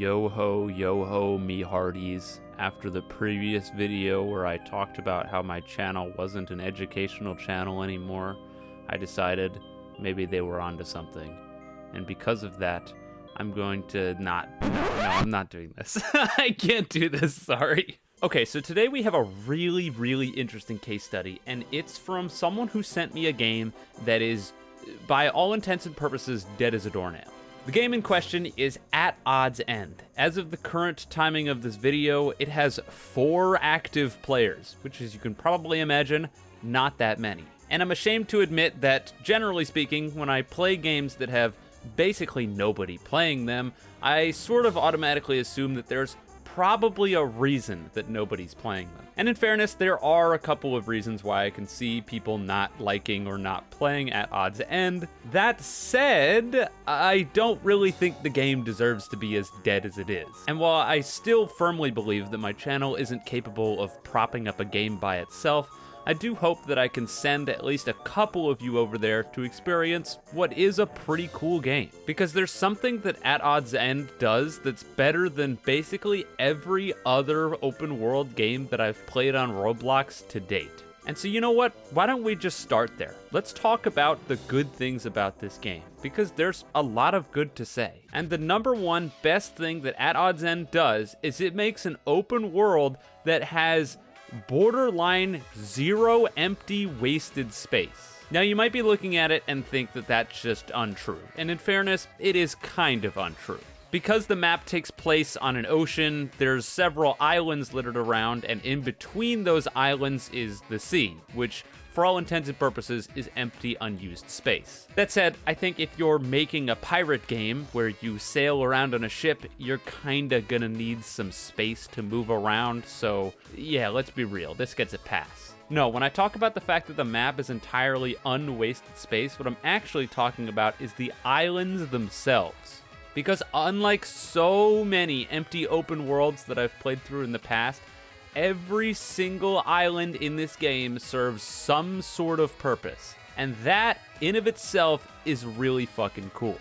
Yo ho, me hearties. After the previous video where I talked about how my channel wasn't an educational channel anymore, I decided maybe they were onto something. And because of that, I'm going to no, I'm not doing this. I can't do this, sorry. Okay, so today we have a really interesting case study, and it's from someone who sent me a game that is, by all intents and purposes, dead as a doornail. The game in question is At Odds End. As of the current timing of this video, it has 4 active players, which, as you can probably imagine, not that many. And I'm ashamed to admit that, generally speaking, when I play games that have basically nobody playing them, I sort of automatically assume that there's probably a reason that nobody's playing them. And in fairness, there are a couple of reasons why I can see people not liking or not playing At Odds End. That said, I don't really think the game deserves to be as dead as it is. And while I still firmly believe that my channel isn't capable of propping up a game by itself, I do hope that I can send at least a couple of you over there to experience what is a pretty cool game. Because there's something that At Odds End does that's better than basically every other open world game that I've played on Roblox to date. And so you know what? Why don't we just start there? Let's talk about the good things about this game, because there's a lot of good to say. And the number one best thing that At Odds End does is it makes an open world that has borderline zero empty wasted space. Now you might be looking at it and think that that's just untrue. And in fairness, it is kind of untrue. Because the map takes place on an ocean, there's several islands littered around, and in between those islands is the sea, which for all intents and purposes is empty, unused space. That said, I think if you're making a pirate game where you sail around on a ship, you're kinda gonna need some space to move around, so yeah, let's be real, this gets a pass. No, when I talk about the fact that the map is entirely unwasted space, what I'm actually talking about is the islands themselves. Because unlike so many empty open worlds that I've played through in the past, every single island in this game serves some sort of purpose. And that, in of itself, is really fucking cool.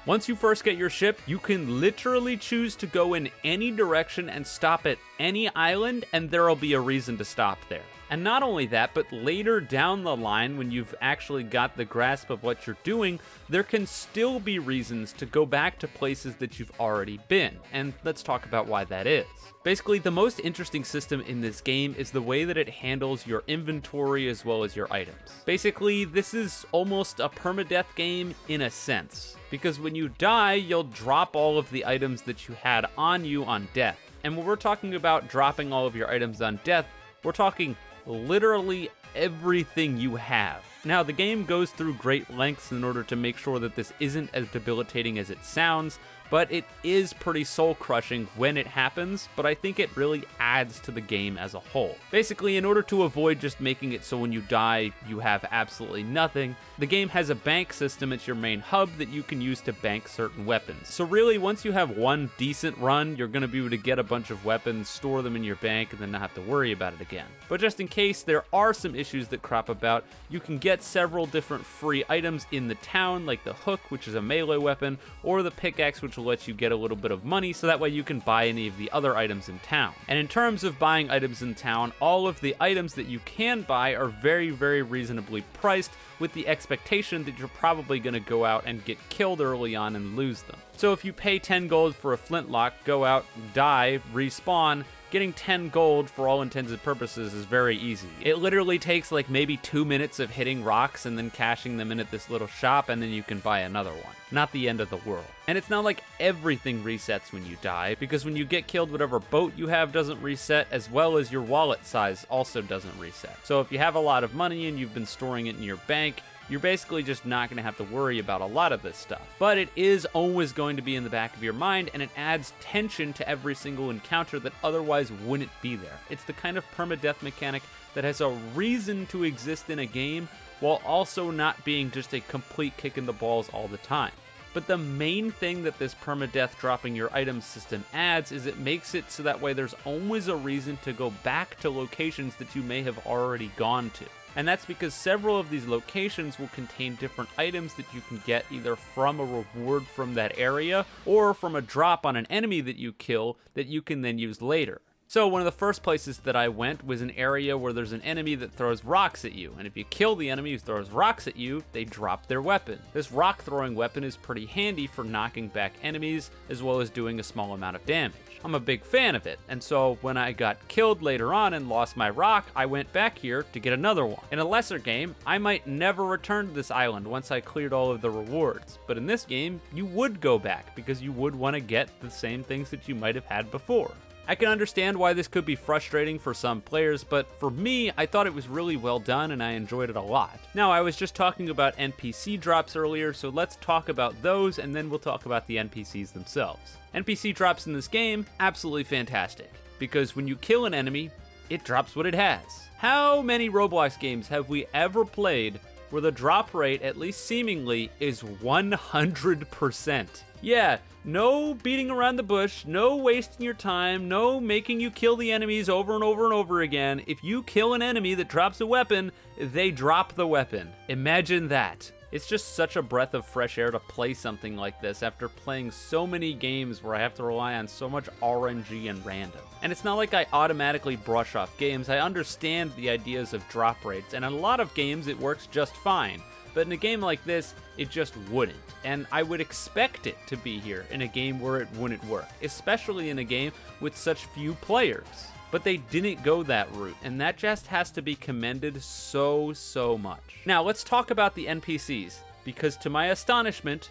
Once you first get your ship, you can literally choose to go in any direction and stop at any island, and there'll be a reason to stop there. And not only that, but later down the line, when you've actually got the grasp of what you're doing, there can still be reasons to go back to places that you've already been. And let's talk about why that is. Basically, the most interesting system in this game is the way that it handles your inventory as well as your items. Basically, this is almost a permadeath game in a sense, because when you die, you'll drop all of the items that you had on you on death. And when we're talking about dropping all of your items on death, we're talking literally everything you have. Now, the game goes through great lengths in order to make sure that this isn't as debilitating as it sounds, but it is pretty soul-crushing when it happens, but I think it really adds to the game as a whole. Basically, in order to avoid just making it so when you die, you have absolutely nothing, the game has a bank system at your main hub that you can use to bank certain weapons. So really, once you have one decent run, you're going to be able to get a bunch of weapons, store them in your bank, and then not have to worry about it again. But just in case there are some issues that crop about, you can get several different free items in the town, like the hook, which is a melee weapon, or the pickaxe, which will let you get a little bit of money, so that way you can buy any of the other items in town. And in terms of buying items in town, all of the items that you can buy are very reasonably priced, with the expectation that you're probably going to go out and get killed early on and lose them. So if you pay 10 gold for a flintlock, go out, die, respawn, getting 10 gold for all intents and purposes is very easy. It literally takes like maybe 2 minutes of hitting rocks and then cashing them in at this little shop, and then you can buy another one. Not the end of the world. And it's not like everything resets when you die, because when you get killed, whatever boat you have doesn't reset, as well as your wallet size also doesn't reset. So if you have a lot of money and you've been storing it in your bank, you're basically just not going to have to worry about a lot of this stuff. But it is always going to be in the back of your mind, and it adds tension to every single encounter that otherwise wouldn't be there. It's the kind of permadeath mechanic that has a reason to exist in a game, while also not being just a complete kick in the balls all the time. But the main thing that this permadeath dropping your items system adds is it makes it so that way there's always a reason to go back to locations that you may have already gone to. and that's because several of these locations will contain different items that you can get either from a reward from that area or from a drop on an enemy that you kill that you can then use later. So one of the first places that I went was an area where there's an enemy that throws rocks at you, and if you kill the enemy who throws rocks at you, they drop their weapon. This rock throwing weapon is pretty handy for knocking back enemies as well as doing a small amount of damage. I'm a big fan of it, and so when I got killed later on and lost my rock, I went back here to get another one. In a lesser game, I might never return to this island once I cleared all of the rewards, but in this game, you would go back because you would want to get the same things that you might have had before. I can understand why this could be frustrating for some players, but for me, I thought it was really well done and I enjoyed it a lot. Now, I was just talking about NPC drops earlier, so let's talk about those and then we'll talk about the NPCs themselves. NPC drops in this game, absolutely fantastic, because when you kill an enemy, it drops what it has. How many Roblox games have we ever played where the drop rate, at least seemingly, is 100%? Yeah, no beating around the bush, no wasting your time, no making you kill the enemies over and over and over again. If you kill an enemy that drops a weapon, they drop the weapon. Imagine that. It's just such a breath of fresh air to play something like this after playing so many games where I have to rely on so much RNG and random. And it's not like I automatically brush off games. I understand the ideas of drop rates, and in a lot of games it works just fine. But in a game like this, it just wouldn't. And I would expect it to be here in a game where it wouldn't work, especially in a game with such few players. But they didn't go that route, and that just has to be commended so much. Now, let's talk about the NPCs, because to my astonishment,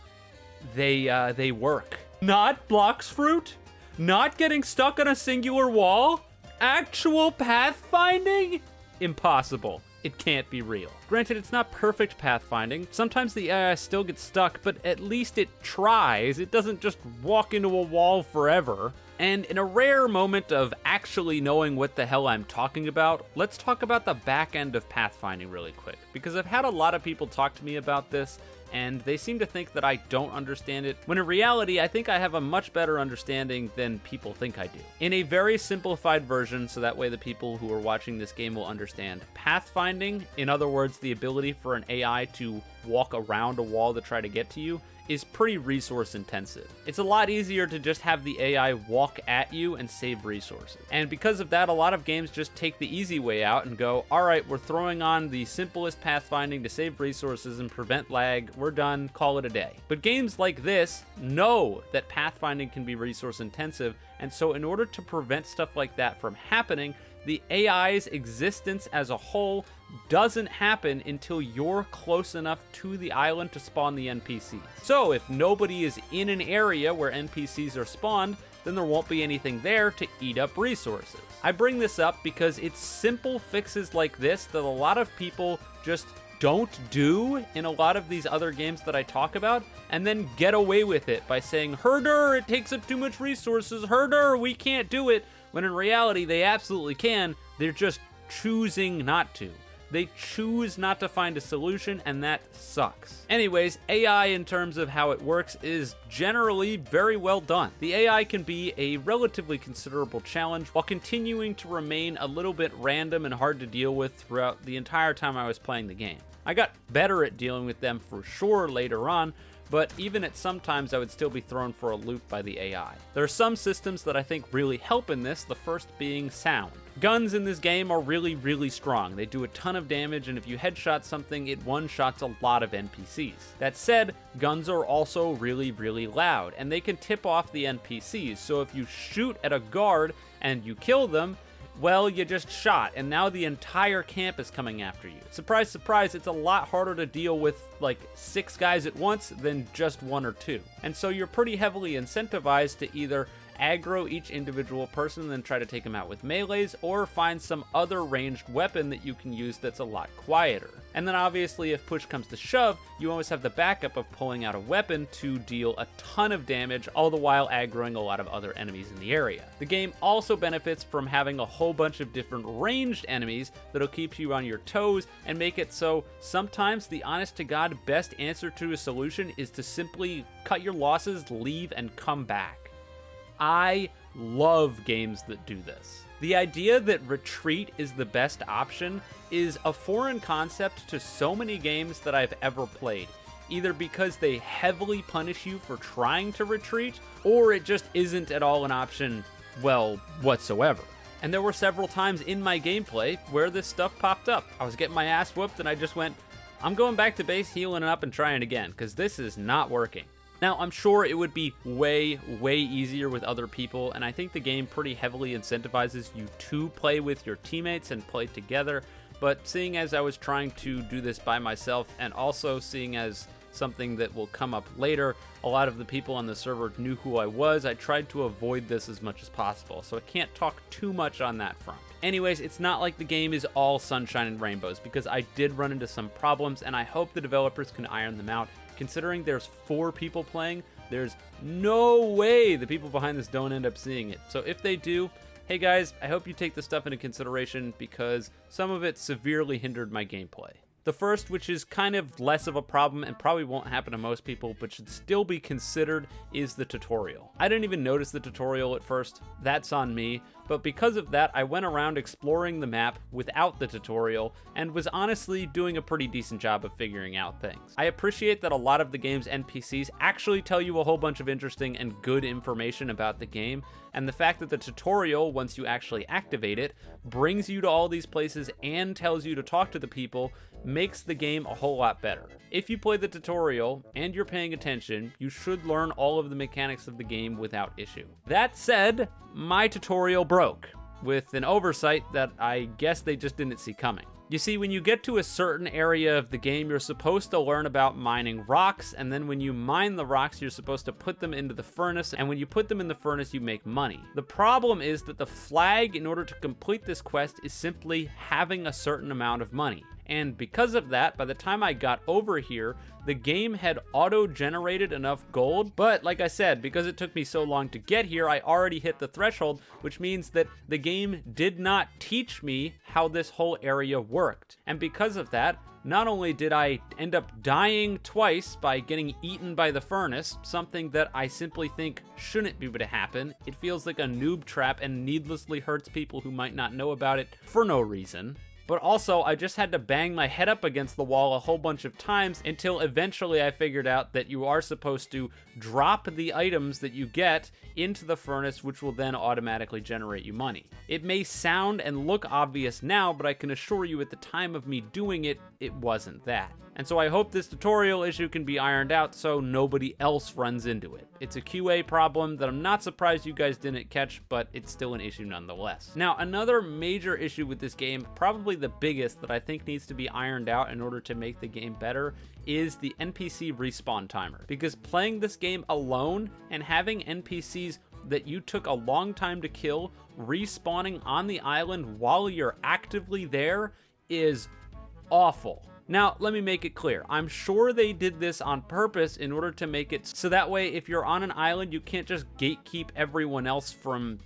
they work. Not blocks fruit? Not getting stuck on a singular wall? Actual pathfinding? Impossible. It can't be real. Granted, it's not perfect pathfinding. Sometimes the AI still gets stuck, but at least it tries. It doesn't just walk into a wall forever. And in a rare moment of actually knowing what the hell I'm talking about, let's talk about the back end of pathfinding really quick, because I've had a lot of people talk to me about this, and they seem to think that I don't understand it, when in reality, I think I have a much better understanding than people think I do. In a very simplified version, so that way the people who are watching this game will understand, pathfinding, in other words, the ability for an AI to walk around a wall to try to get to you, is pretty resource intensive. It's a lot easier to just have the AI walk at you and save resources. And because of that, a lot of games just take the easy way out and go, all right, we're throwing on the simplest pathfinding to save resources and prevent lag. We're done, call it a day. But games like this know that pathfinding can be resource intensive, and so in order to prevent stuff like that from happening, the AI's existence as a whole doesn't happen until you're close enough to the island to spawn the NPCs. So if nobody is in an area where NPCs are spawned, then there won't be anything there to eat up resources. I bring this up because it's simple fixes like this that a lot of people just don't do in a lot of these other games that I talk about, and then get away with it by saying, herder, it takes up too much resources, herder, we can't do it, when in reality they absolutely can. They're just choosing not to. They choose not to find a solution, and that sucks. Anyways, AI in terms of how it works is generally very well done. The AI can be a relatively considerable challenge while continuing to remain a little bit random and hard to deal with throughout the entire time I was playing the game. I got better at dealing with them for sure later on, but even at some times I would still be thrown for a loop by the AI. There are some systems that I think really help in this, the first being sound. Guns in this game are really strong. They do a ton of damage, and if you headshot something, it one-shots a lot of NPCs. That said, guns are also really loud, and they can tip off the NPCs, so if you shoot at a guard and you kill them, well, you just shot, and now the entire camp is coming after you. Surprise, surprise, it's a lot harder to deal with like 6 guys at once than just 1 or 2. And so you're pretty heavily incentivized to either aggro each individual person and then try to take them out with melees, or find some other ranged weapon that you can use that's a lot quieter. And then obviously if push comes to shove, you always have the backup of pulling out a weapon to deal a ton of damage, all the while aggroing a lot of other enemies in the area. The game also benefits from having a whole bunch of different ranged enemies that'll keep you on your toes and make it so sometimes the honest to God best answer to a solution is to simply cut your losses, leave, and come back. I love games that do this. The idea that retreat is the best option is a foreign concept to so many games that I've ever played, either because they heavily punish you for trying to retreat, or it just isn't at all an option, well, whatsoever. And there were several times in my gameplay where this stuff popped up. I was getting my ass whooped and I just went, I'm going back to base, healing up, and trying again, because this is not working. Now, I'm sure it would be way, way easier with other people, and I think the game pretty heavily incentivizes you to play with your teammates and play together, but seeing as I was trying to do this by myself, and also seeing as something that will come up later, a lot of the people on the server knew who I was, I tried to avoid this as much as possible, so I can't talk too much on that front. Anyways, it's not like the game is all sunshine and rainbows, because I did run into some problems, and I hope the developers can iron them out. Considering there's 4 people playing, there's no way the people behind this don't end up seeing it. So if they do, hey guys, I hope you take this stuff into consideration, because some of it severely hindered my gameplay. The first, which is kind of less of a problem and probably won't happen to most people, but should still be considered, is the tutorial. I didn't even notice the tutorial at first. That's on me. But because of that, I went around exploring the map without the tutorial and was honestly doing a pretty decent job of figuring out things. I appreciate that a lot of the game's NPCs actually tell you a whole bunch of interesting and good information about the game, and the fact that the tutorial, once you actually activate it, brings you to all these places and tells you to talk to the people makes the game a whole lot better. If you play the tutorial and you're paying attention, you should learn all of the mechanics of the game without issue. That said, my tutorial broke, with an oversight that I guess they just didn't see coming. You see, when you get to a certain area of the game, you're supposed to learn about mining rocks, and then when you mine the rocks, you're supposed to put them into the furnace, and when you put them in the furnace, you make money. The problem is that the flag, in order to complete this quest, is simply having a certain amount of money. And because of that, by the time I got over here, the game had auto-generated enough gold, but like I said, because it took me so long to get here, I already hit the threshold, which means that the game did not teach me how this whole area worked. And because of that, not only did I end up dying twice by getting eaten by the furnace, something that I simply think shouldn't be able to happen, it feels like a noob trap and needlessly hurts people who might not know about it for no reason. But also, I just had to bang my head up against the wall a whole bunch of times until eventually I figured out that you are supposed to drop the items that you get into the furnace, which will then automatically generate you money. It may sound and look obvious now, but I can assure you at the time of me doing it, it wasn't that. And so I hope this tutorial issue can be ironed out so nobody else runs into it. It's a QA problem that I'm not surprised you guys didn't catch, but it's still an issue nonetheless. Now, another major issue with this game, probably the biggest that I think needs to be ironed out in order to make the game better, is the NPC respawn timer. Because playing this game alone and having NPCs that you took a long time to kill respawning on the island while you're actively there is awful. Now, let me make it clear. I'm sure they did this on purpose in order to make it so that way if you're on an island, you can't just gatekeep everyone else from,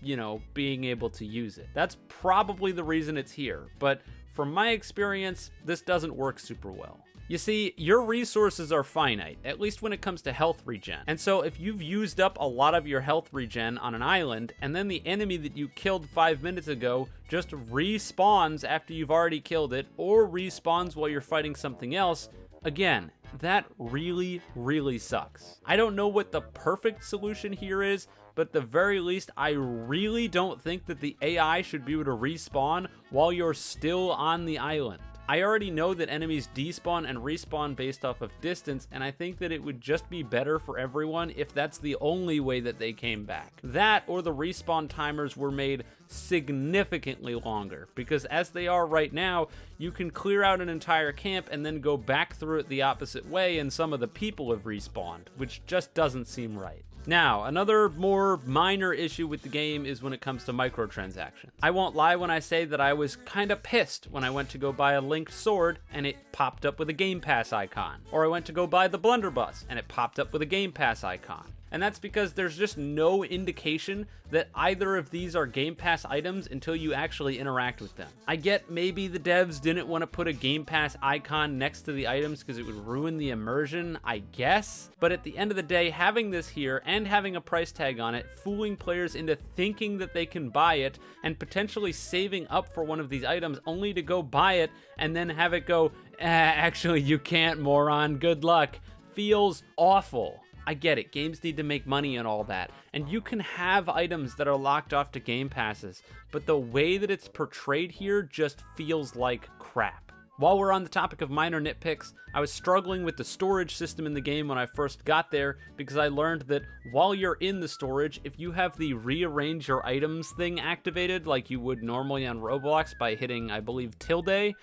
being able to use it. That's probably the reason it's here. But from my experience, this doesn't work super well. You see, your resources are finite, at least when it comes to health regen. And so if you've used up a lot of your health regen on an island, and then the enemy that you killed 5 minutes ago just respawns after you've already killed it, or respawns while you're fighting something else, again, that really, really sucks. I don't know what the perfect solution here is, but at the very least, I really don't think that the AI should be able to respawn while you're still on the island. I already know that enemies despawn and respawn based off of distance, and I think that it would just be better for everyone if that's the only way that they came back. That or the respawn timers were made significantly longer, because as they are right now, you can clear out an entire camp and then go back through it the opposite way and some of the people have respawned, which just doesn't seem right. Now, another more minor issue with the game is when it comes to microtransactions. I won't lie when I say that I was kinda pissed when I went to go buy a linked sword and it popped up with a Game Pass icon. Or I went to go buy the blunderbuss and it popped up with a Game Pass icon. And that's because there's just no indication that either of these are Game Pass items until you actually interact with them. I get maybe the devs didn't want to put a Game Pass icon next to the items because it would ruin the immersion, I guess. But at the end of the day, having this here and having a price tag on it, fooling players into thinking that they can buy it and potentially saving up for one of these items only to go buy it and then have it go, actually you can't, moron, good luck, feels awful. I get it, games need to make money and all that, and you can have items that are locked off to Game Passes, but the way that it's portrayed here just feels like crap. While we're on the topic of minor nitpicks, I was struggling with the storage system in the game when I first got there because I learned that while you're in the storage, if you have the rearrange your items thing activated like you would normally on Roblox by hitting, I believe, tilde,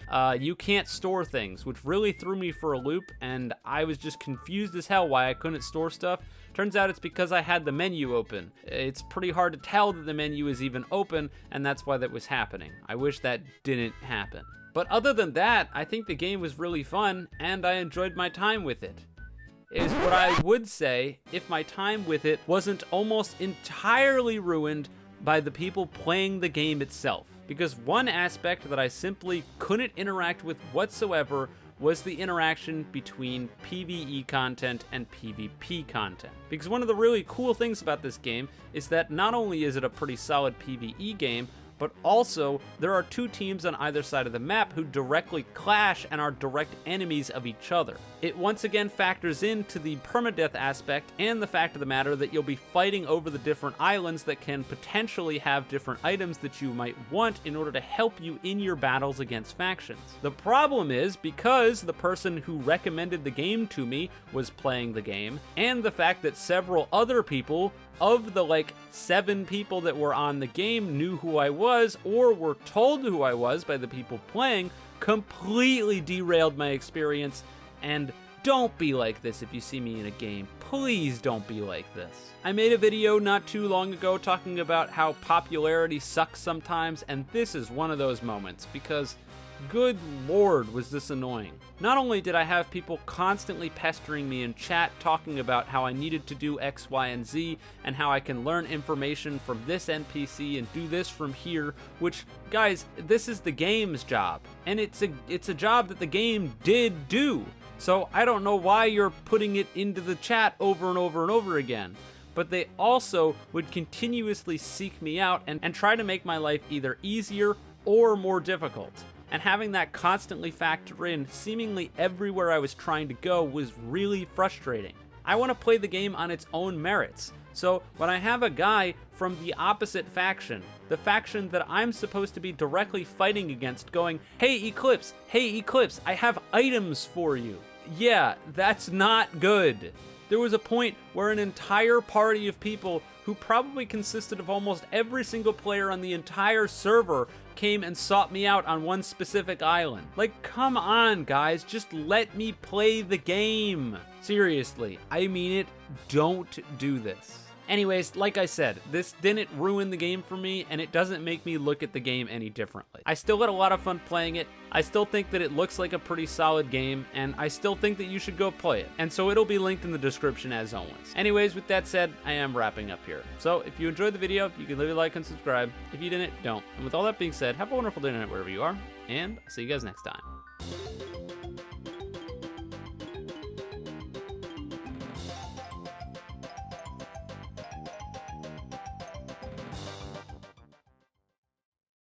you can't store things, which really threw me for a loop, and I was just confused as hell why I couldn't store stuff. Turns out it's because I had the menu open. It's pretty hard to tell that the menu is even open, and that's why that was happening. I wish that didn't happen. But other than that, I think the game was really fun, and I enjoyed my time with it. Is what I would say if my time with it wasn't almost entirely ruined by the people playing the game itself. Because one aspect that I simply couldn't interact with whatsoever was the interaction between PvE content and PvP content. Because one of the really cool things about this game is that not only is it a pretty solid PvE game, but also there are two teams on either side of the map who directly clash and are direct enemies of each other. It once again factors into the permadeath aspect and the fact of the matter that you'll be fighting over the different islands that can potentially have different items that you might want in order to help you in your battles against factions. The problem is, because the person who recommended the game to me was playing the game, and the fact that several other people of the 7 people that were on the game knew who I was or were told who I was by the people playing, completely derailed my experience. And don't be like this if you see me in a game. Please don't be like this. I made a video not too long ago talking about how popularity sucks sometimes, and this is one of those moments because good lord was this annoying. Not only did I have people constantly pestering me in chat talking about how I needed to do X, Y, and Z, and how I can learn information from this NPC and do this from here, which, guys, this is the game's job. And it's a job that the game did do. So I don't know why you're putting it into the chat over and over and over again. But they also would continuously seek me out and try to make my life either easier or more difficult. And having that constantly factor in seemingly everywhere I was trying to go was really frustrating. I want to play the game on its own merits. So when I have a guy from the opposite faction, the faction that I'm supposed to be directly fighting against, going, hey Eclipse, I have items for you. Yeah, that's not good. There was a point where an entire party of people who probably consisted of almost every single player on the entire server came and sought me out on one specific island. Like, come on, guys, just let me play the game. Seriously, I mean it, don't do this. Anyways, like I said, this didn't ruin the game for me, and it doesn't make me look at the game any differently. I still had a lot of fun playing it. I still think that it looks like a pretty solid game, and I still think that you should go play it. And so it'll be linked in the description as always. Anyways, with that said, I am wrapping up here. So if you enjoyed the video, you can leave a like and subscribe. If you didn't, don't. And with all that being said, have a wonderful day night wherever you are, and I'll see you guys next time.